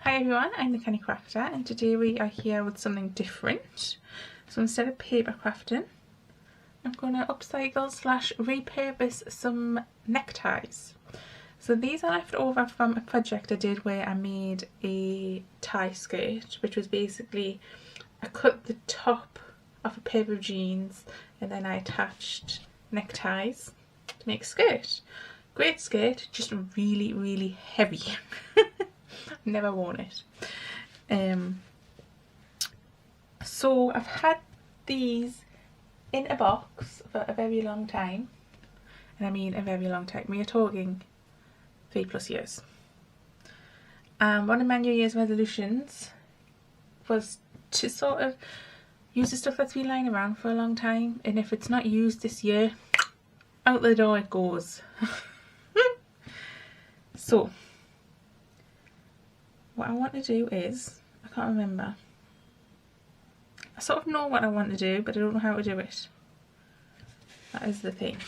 Hi everyone, I'm the Canny Crafter and today we are here with something different. So instead of paper crafting, I'm going to upcycle / repurpose some neckties. So these are left over from a project I did where I made a tie skirt, which was basically I cut the top of a pair of jeans and then I attached neckties to make a skirt. Great skirt, just really heavy. Never worn it. So I've had these in a box for a very long time, and I mean a very long time. We are talking 3+ years. One of my New Year's resolutions was to sort of use the stuff that's been lying around for a long time, and if it's not used this year, out the door it goes. So what I want to do is, I can't remember. I sort of know what I want to do, but I don't know how to do it. That is the thing.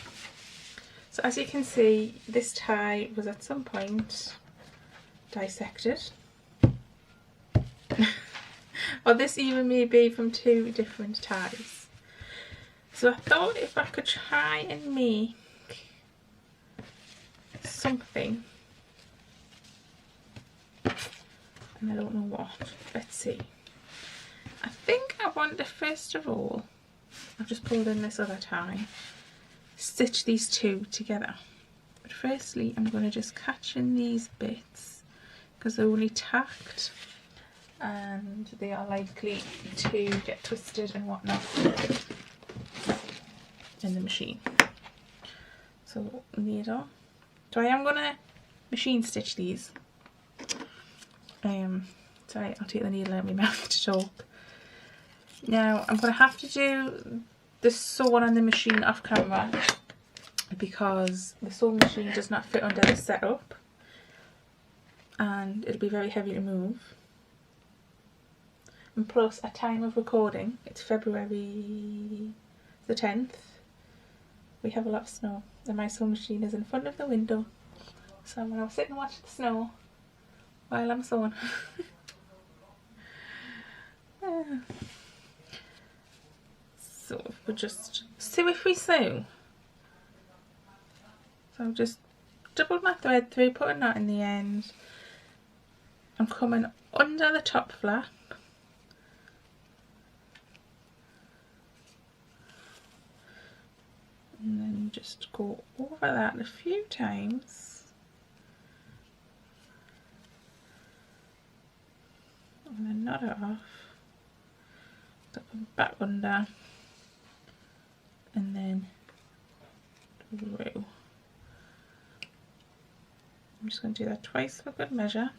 So as you can see, this tie was at some point dissected. Or this even may be from 2 different ties. So I thought if I could try and make something, and I don't know what. Let's see. I think I want to first of all, I've just pulled in this other tie, stitch these 2 together. But firstly I'm going to just catch in these bits because they're only tacked and they are likely to get twisted and whatnot in the machine. So needle. So I am going to machine stitch these. Sorry, I'll take the needle out of my mouth to talk. Now I'm going to have to do the sewing on the machine off camera because the sewing machine does not fit under the setup and it'll be very heavy to move. And plus, at time of recording, it's February the 10th, we have a lot of snow and my sewing machine is in front of the window, so I'm going to sit and watch the snow while I'm sewing. So we'll just see if we sew. So I've just doubled my thread through, put a knot in the end. I'm coming under the top flap. And then just go over that a few times. And then knot it off, back under, and then through. I'm just going to do that twice for good measure.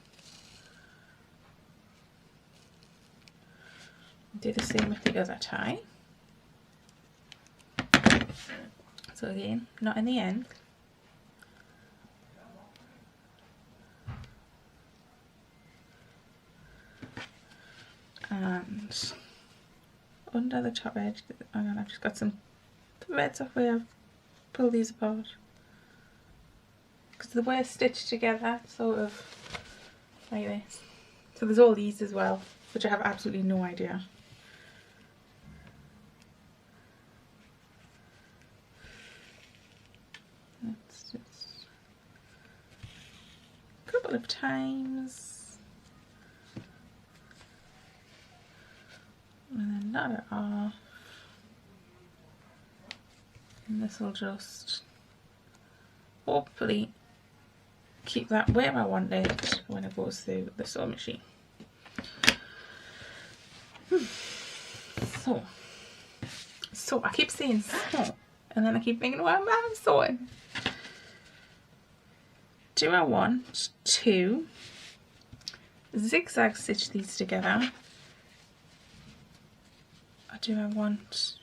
Do the same with the other tie. So again, knot in the end. And under the top edge, and I've just got some threads off where I've pulled these apart because they were stitched together sort of like this. So there's all these as well, which I have absolutely no idea. Let's just a couple of times. And then knot it off, and this will just hopefully keep that where I want it when it goes through the sewing machine. So I keep saying sew, and then I keep thinking, well, I'm sewing. Do I want to zigzag stitch these together? Or do I want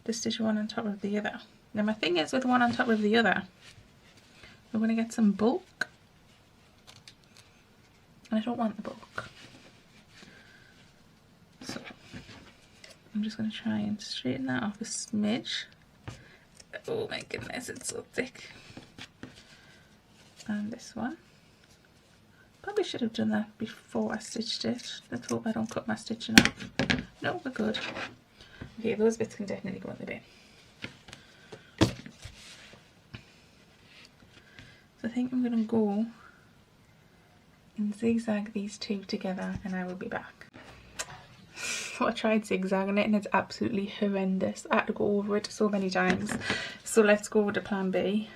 to stitch one on top of the other? Now my thing is with one on top of the other, we're going to get some bulk, and I don't want the bulk. So I'm just going to try and straighten that off a smidge. Oh my goodness, it's so thick. And this one. probably should have done that before I stitched it. Let's hope I don't cut my stitching off. No, we're good. Okay, those bits can definitely go in the bin. So I think I'm going to go and zigzag these two together and I will be back. So I tried zigzagging it and it's absolutely horrendous. I had to go over it so many times. So let's go with the plan B.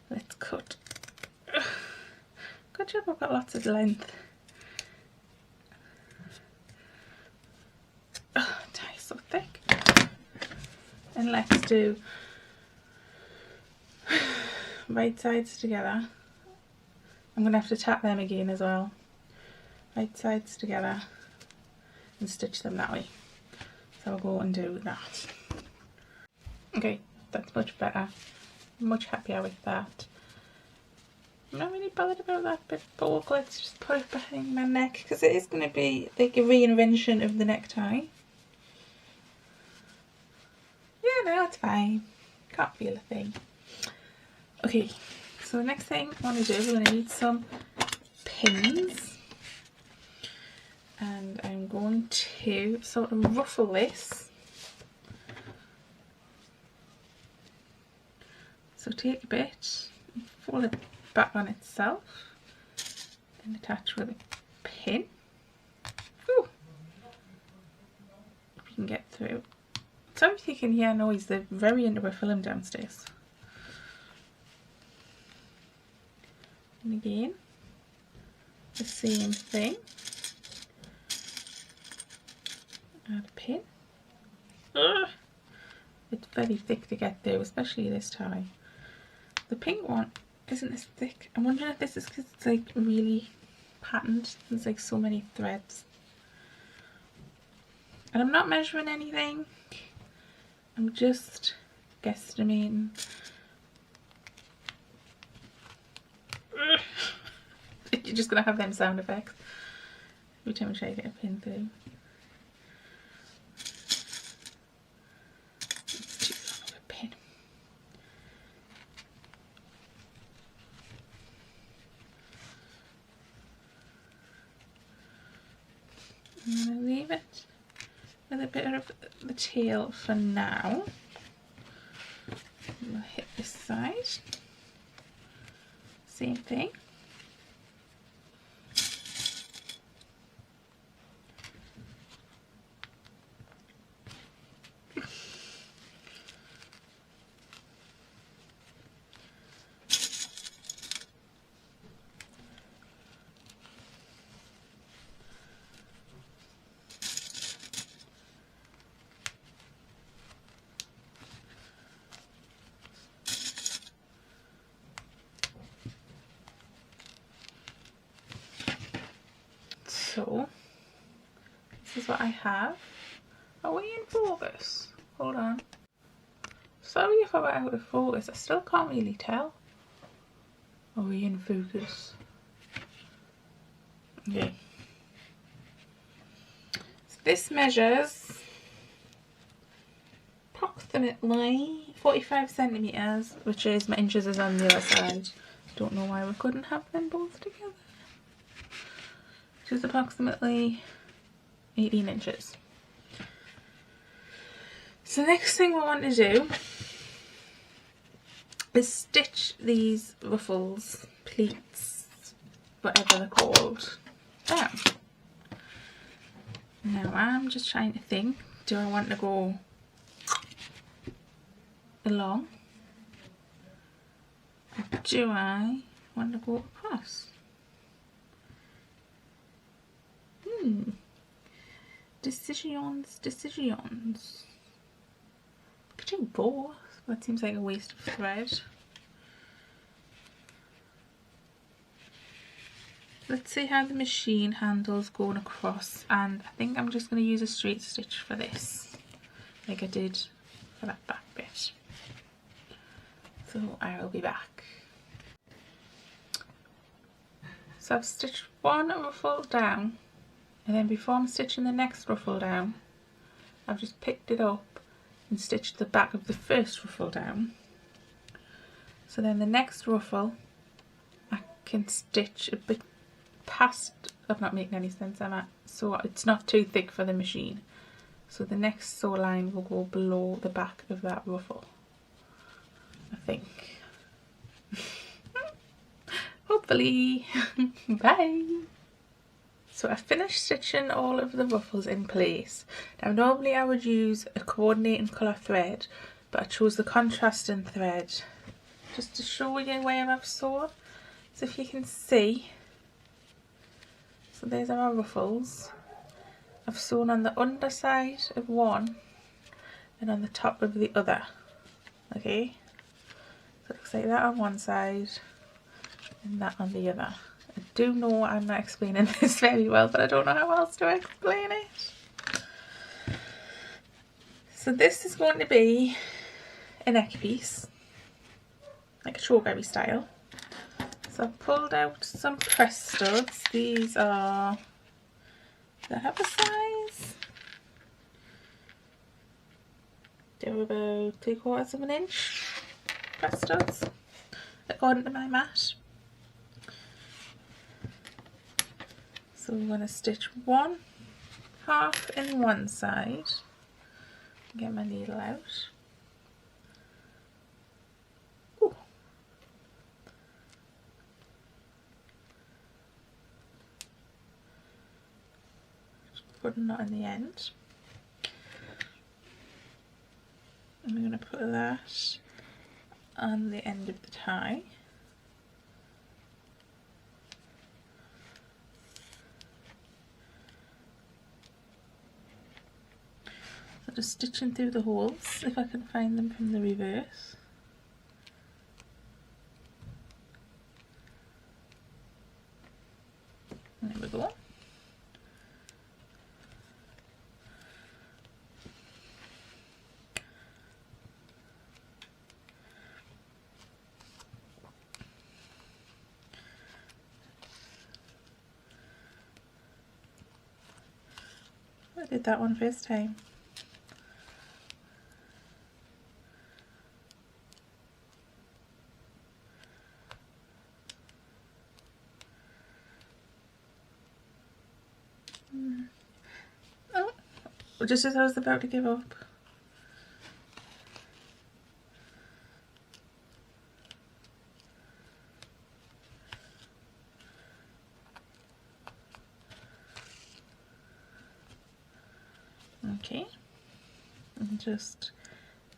Let's cut. Good job, I've got lots of length. Oh, tie so thick. And let's do right sides together. I'm going to have to tap them again as well. Right sides together and stitch them that way. So I'll go and do that. Okay, that's much better. Much happier with that. I'm not really bothered about that bit, but let's just put it behind my neck because it is going to be like a reinvention of the necktie. Yeah, no, it's fine. Can't feel a thing. Okay, so the next thing I want to do, we're going to need some pins. And I'm going to sort of ruffle this. So take a bit and fold it back on itself and attach with a pin. Ooh. If you can get through. So if you can hear noise, they're very into a film downstairs. And again, the same thing. Add a pin. Ugh. It's very thick to get through, especially this tie. The pink one isn't as thick. I'm wondering if this is because it's like really patterned. There's like so many threads. And I'm not measuring anything. I'm just guesstimating. You're just going to have them sound effects every time I try to get a pin through. It's too long of a pin. I'm going to leave it with a bit of the tail for now. We'll hit this side. Same thing. So, this is what I have. Are we in focus? Hold on. Sorry if I went out of focus, I still can't really tell. Are we in focus? Okay. So this measures approximately 45 centimetres, which is my inches is on the other side. Don't know why we couldn't have them both together. Which is approximately 18 inches. So the next thing we want to do is stitch these ruffles, pleats, whatever they're called, down. Now I'm just trying to think, do I want to go along? Or do I want to go across? Decisions. I could do both, but it seems like a waste of thread. Let's see how the machine handles going across, and I think I'm just going to use a straight stitch for this, like I did for that back bit. So I will be back. So I've stitched one ruffle down, and then before I'm stitching the next ruffle down, I've just picked it up and stitched the back of the first ruffle down. So then the next ruffle I can stitch a bit past, I'm not making any sense, am I? So it's not too thick for the machine. So the next sew line will go below the back of that ruffle, I think. Hopefully. Bye. So I finished stitching all of the ruffles in place. Now normally I would use a coordinating colour thread, but I chose the contrasting thread just to show you where I've sewn. So if you can see, so there's our ruffles. I've sewn on the underside of one and on the top of the other. Okay, so it looks like that on one side and that on the other. I do know I'm not explaining this very well, but I don't know how else to explain it. So this is going to be a neck piece, like a strawberry style. So I've pulled out some press studs. These are, do I have a size? They're about 3/4 of an inch press studs, according to my mat. So we're going to stitch one half in one side. Get my needle out. Ooh. Just put a knot in the end. And we're going to put that on the end of the tie. So just stitching through the holes, if I can find them from the reverse. And there we go. I did that one first time. Oh, just as I was about to give up. Okay, and just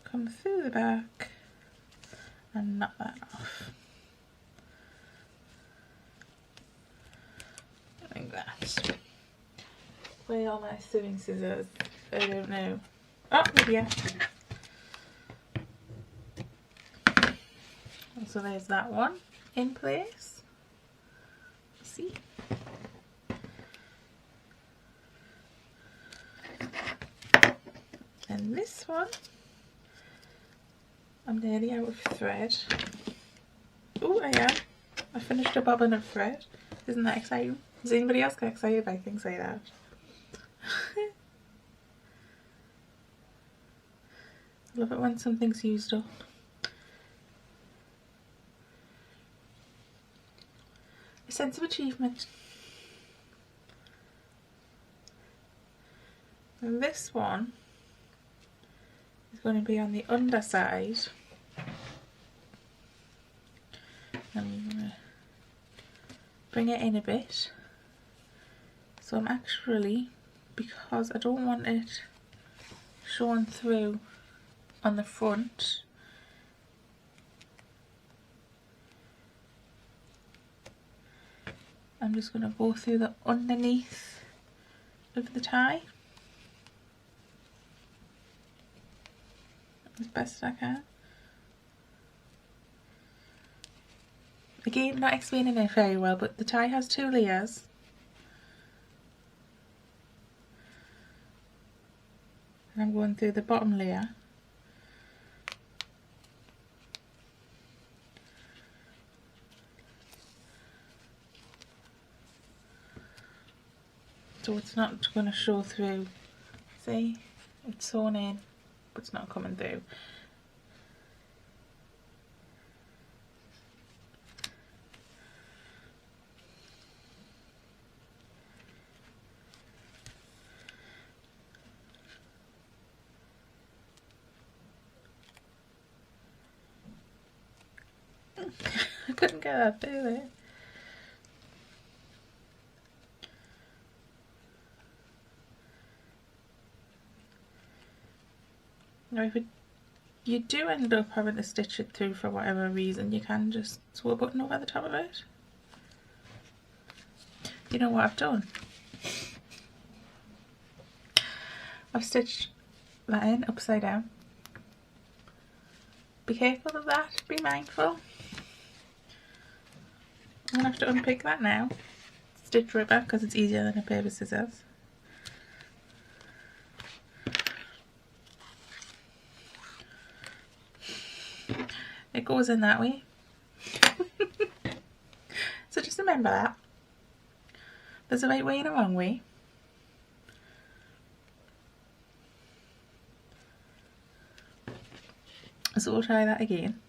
come through the back and knock that off. Like that. Where are my sewing scissors? I don't know. Oh, here. So there's that one in place. See? And this one, I'm nearly out of thread. Oh, I am. I finished a bobbin of thread. Isn't that exciting? Does anybody else get excited by things like that? I love it when something's used up. A sense of achievement. And this one is going to be on the underside. I'm going to bring it in a bit. So I'm actually, because I don't want it showing through on the front, I'm just going to go through the underneath of the tie as best I can. Again, not explaining it very well, but the tie has 2 layers. And I'm going through the bottom layer. So it's not going to show through. See, it's sewn in, but it's not coming through. I couldn't get that through there. Now if you do end up having to stitch it through for whatever reason, you can just sew a button over the top of it. You know what I've done? I've stitched that in upside down. Be careful of that, be mindful. I'm going to have to unpick that now. Stitch rubber because it's easier than a pair of scissors. It goes in that way. So just remember that. There's a right way and a wrong way. So we'll try that again.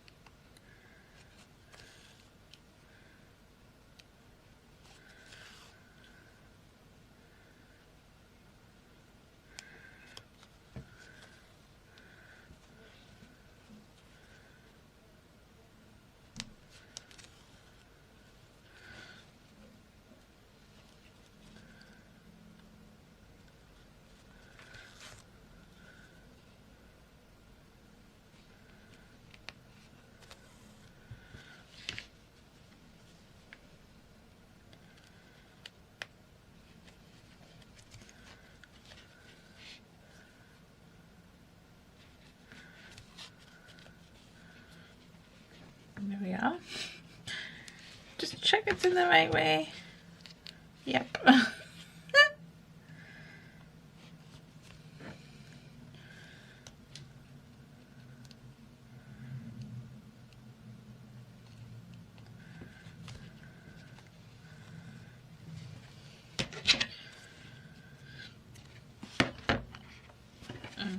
There we are. Just check it's in the right way. Yep.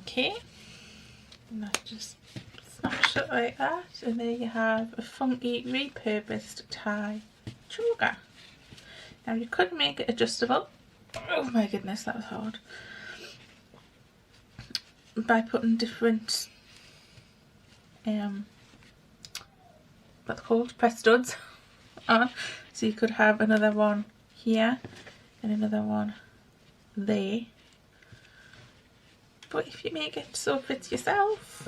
Okay. And that just snaps it like that, and there you have a funky repurposed tie choker. Now you could make it adjustable. Oh my goodness, that was hard. By putting different what they're called, press studs on. So you could have another one here and another one there. But if you make it so it fits yourself,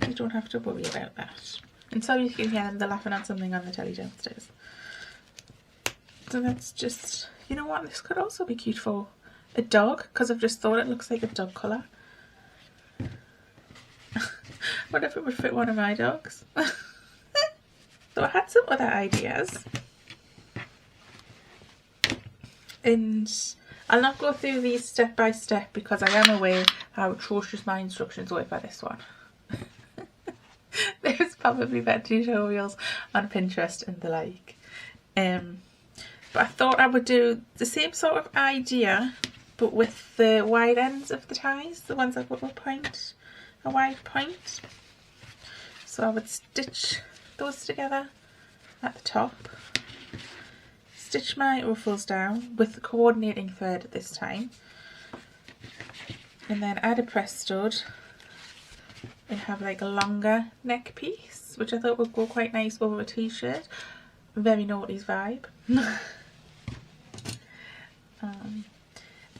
you don't have to worry about that. And so you can hear them, they're laughing at something on the telly downstairs. So that's just, you know what, this could also be cute for a dog, because I've just thought it looks like a dog colour. What if it would fit one of my dogs? So I had some other ideas. And I'll not go through these step by step because I am aware how atrocious my instructions were for this one. There's probably better tutorials on Pinterest and the like. But I thought I would do the same sort of idea but with the wide ends of the ties, the ones that will point a wide point. So I would stitch those together at the top. Stitch my ruffles down with the coordinating thread this time, and then add a press stud and have like a longer neck piece, which I thought would go quite nice over a t-shirt. Very noughties vibe.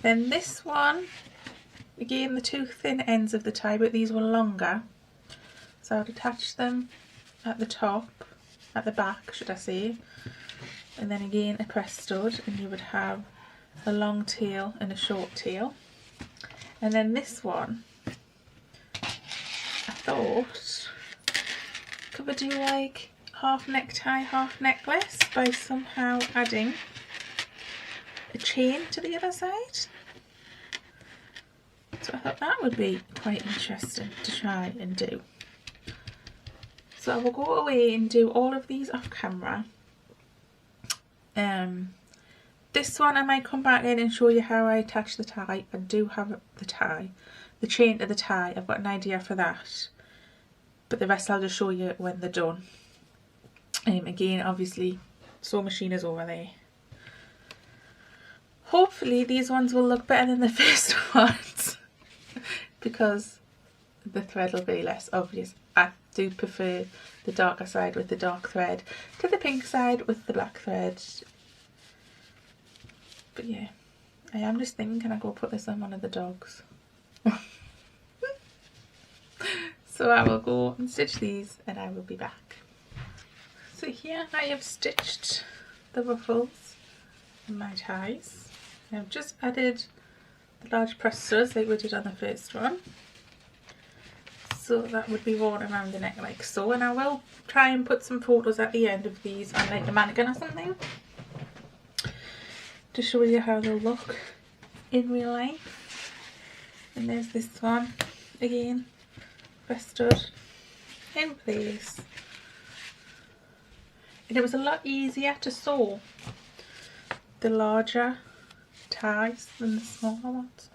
Then this one, again the two thin ends of the tie, but these were longer, so I would attach them at the top, at the back should I say. And then again a press stud, and you would have a long tail and a short tail. And then this one, I thought, could we do like half necktie, half necklace by somehow adding a chain to the other side? So I thought that would be quite interesting to try and do. So I will go away and do all of these off camera. This one I might come back in and show you how I attach the tie. I do have the tie, the chain to the tie. I've got an idea for that, but the rest I'll just show you when they're done. Again, obviously, sewing machine is over there. Hopefully these ones will look better than the first ones because the thread will be less obvious at do prefer the darker side with the dark thread to the pink side with the black thread. But yeah, I am just thinking, can I go put this on one of the dogs? So I will go and stitch these and I will be back. So here I have stitched the ruffles and my ties. I've just added the large press studs like we did on the first one. So that would be worn around the neck like so, and I will try and put some photos at the end of these on like a mannequin or something to show you how they'll look in real life. And there's this one again, press stud in place. And it was a lot easier to sew the larger ties than the smaller ones.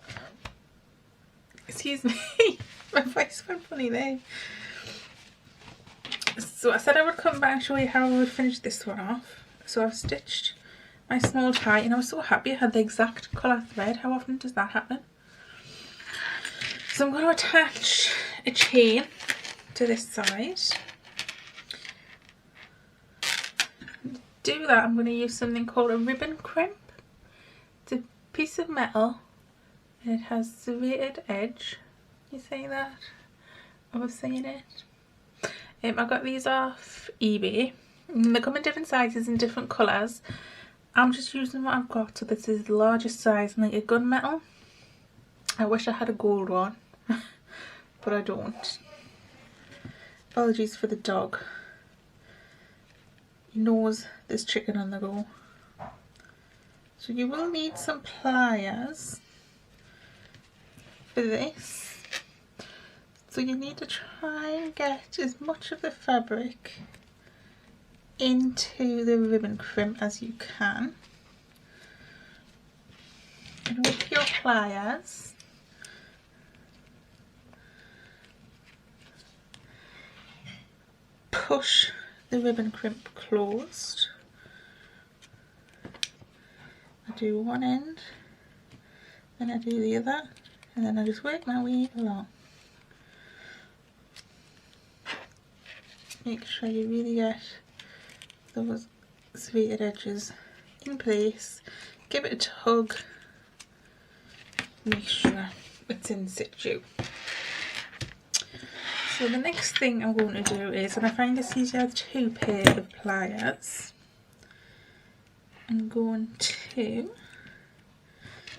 Excuse me, my voice went funny there. So I said I would come back and show you how I would finish this one off. So I've stitched my small tie and I was so happy I had the exact colour thread. How often does that happen? So I'm going to attach a chain to this side. To do that, I'm going to use something called a ribbon crimp. It's a piece of metal and it has serrated edge. You say that? I was saying it. I got these off eBay. And they come in different sizes and different colours. I'm just using what I've got, so this is the largest size, like a gunmetal. I wish I had a gold one, but I don't. Apologies for the dog. He knows there's chicken on the go. So you will need some pliers for this. So you need to try and get as much of the fabric into the ribbon crimp as you can. And with your pliers, push the ribbon crimp closed. I do one end, then I do the other, and then I just work my way along. Make sure you really get those serrated edges in place. Give it a tug. Make sure it's in situ. So the next thing I'm going to do is, and I find it's easier with 2 pairs of pliers, I'm going to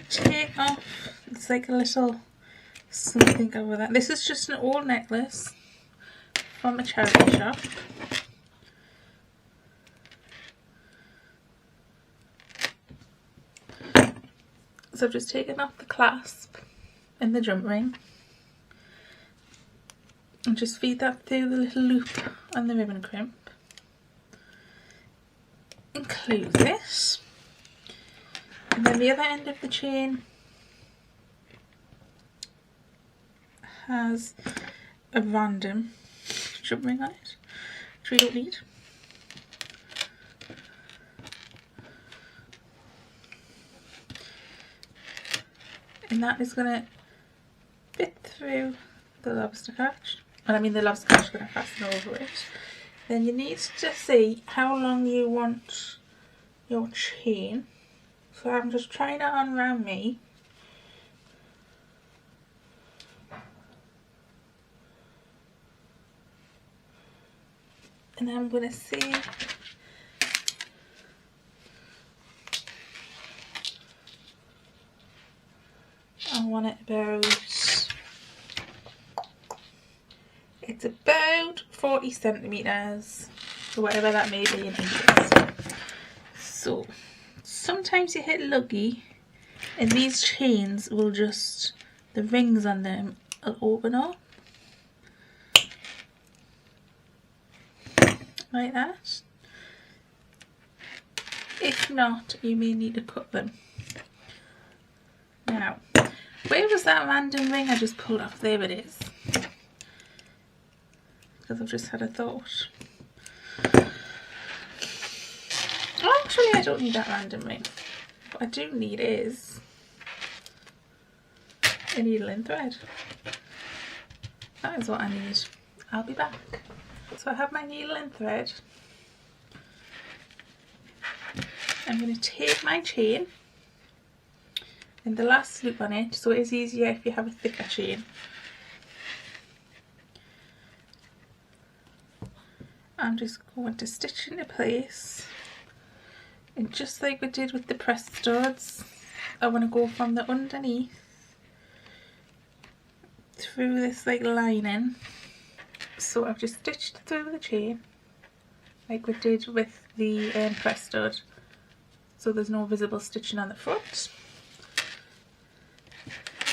take off, it's like a little something over that. This is just an old necklace from a charity shop. So I've just taken off the clasp and the jump ring and just feed that through the little loop on the ribbon crimp and close it. And then the other end of the chain has a random jump ring on it, which we don't need. And that is going to fit through the lobster catch. And I mean the lobster catch is going to fasten over it. Then you need to see how long you want your chain. So I'm just trying it on around me. And then I'm going to see I want it about, it's about 40 centimetres, or whatever that may be in inches. So sometimes you hit lucky and these chains will just, the rings on them will open up like that. If not, you may need to cut them. Now, where was that random ring I just pulled off? There it is. Because I've just had a thought. Oh, actually I don't need that random ring. What I do need is a needle and thread. That is what I need. I'll be back. So I have my needle and thread. I'm going to take my chain and the last loop on it, so it is easier if you have a thicker chain. I'm just going to stitch into place, and just like we did with the press studs, I want to go from the underneath through this like lining. So I've just stitched through the chain like we did with the press stud, so there's no visible stitching on the front.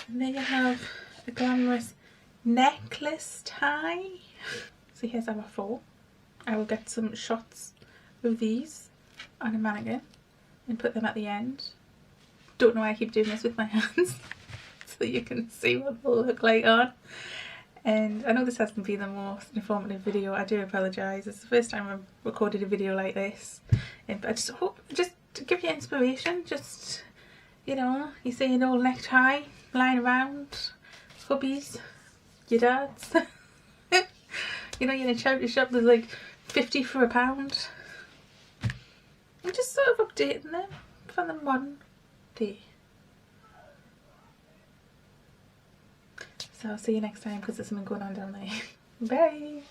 And there you have a glamorous necklace tie. So here's our four. I will get some shots of these on a mannequin and put them at the end. Don't know why I keep doing this with my hands so you can see what they'll look like on. And I know this hasn't been the most informative video, I do apologise. It's the first time I've recorded a video like this. But I just hope, just to give you inspiration, just, you know, you see an old necktie lying around, hubbies, your dads. You know, you're in a charity shop, there's like 50 for a £1. I'm just sort of updating them for the modern day. So I'll see you next time because there's something going on down there. Bye!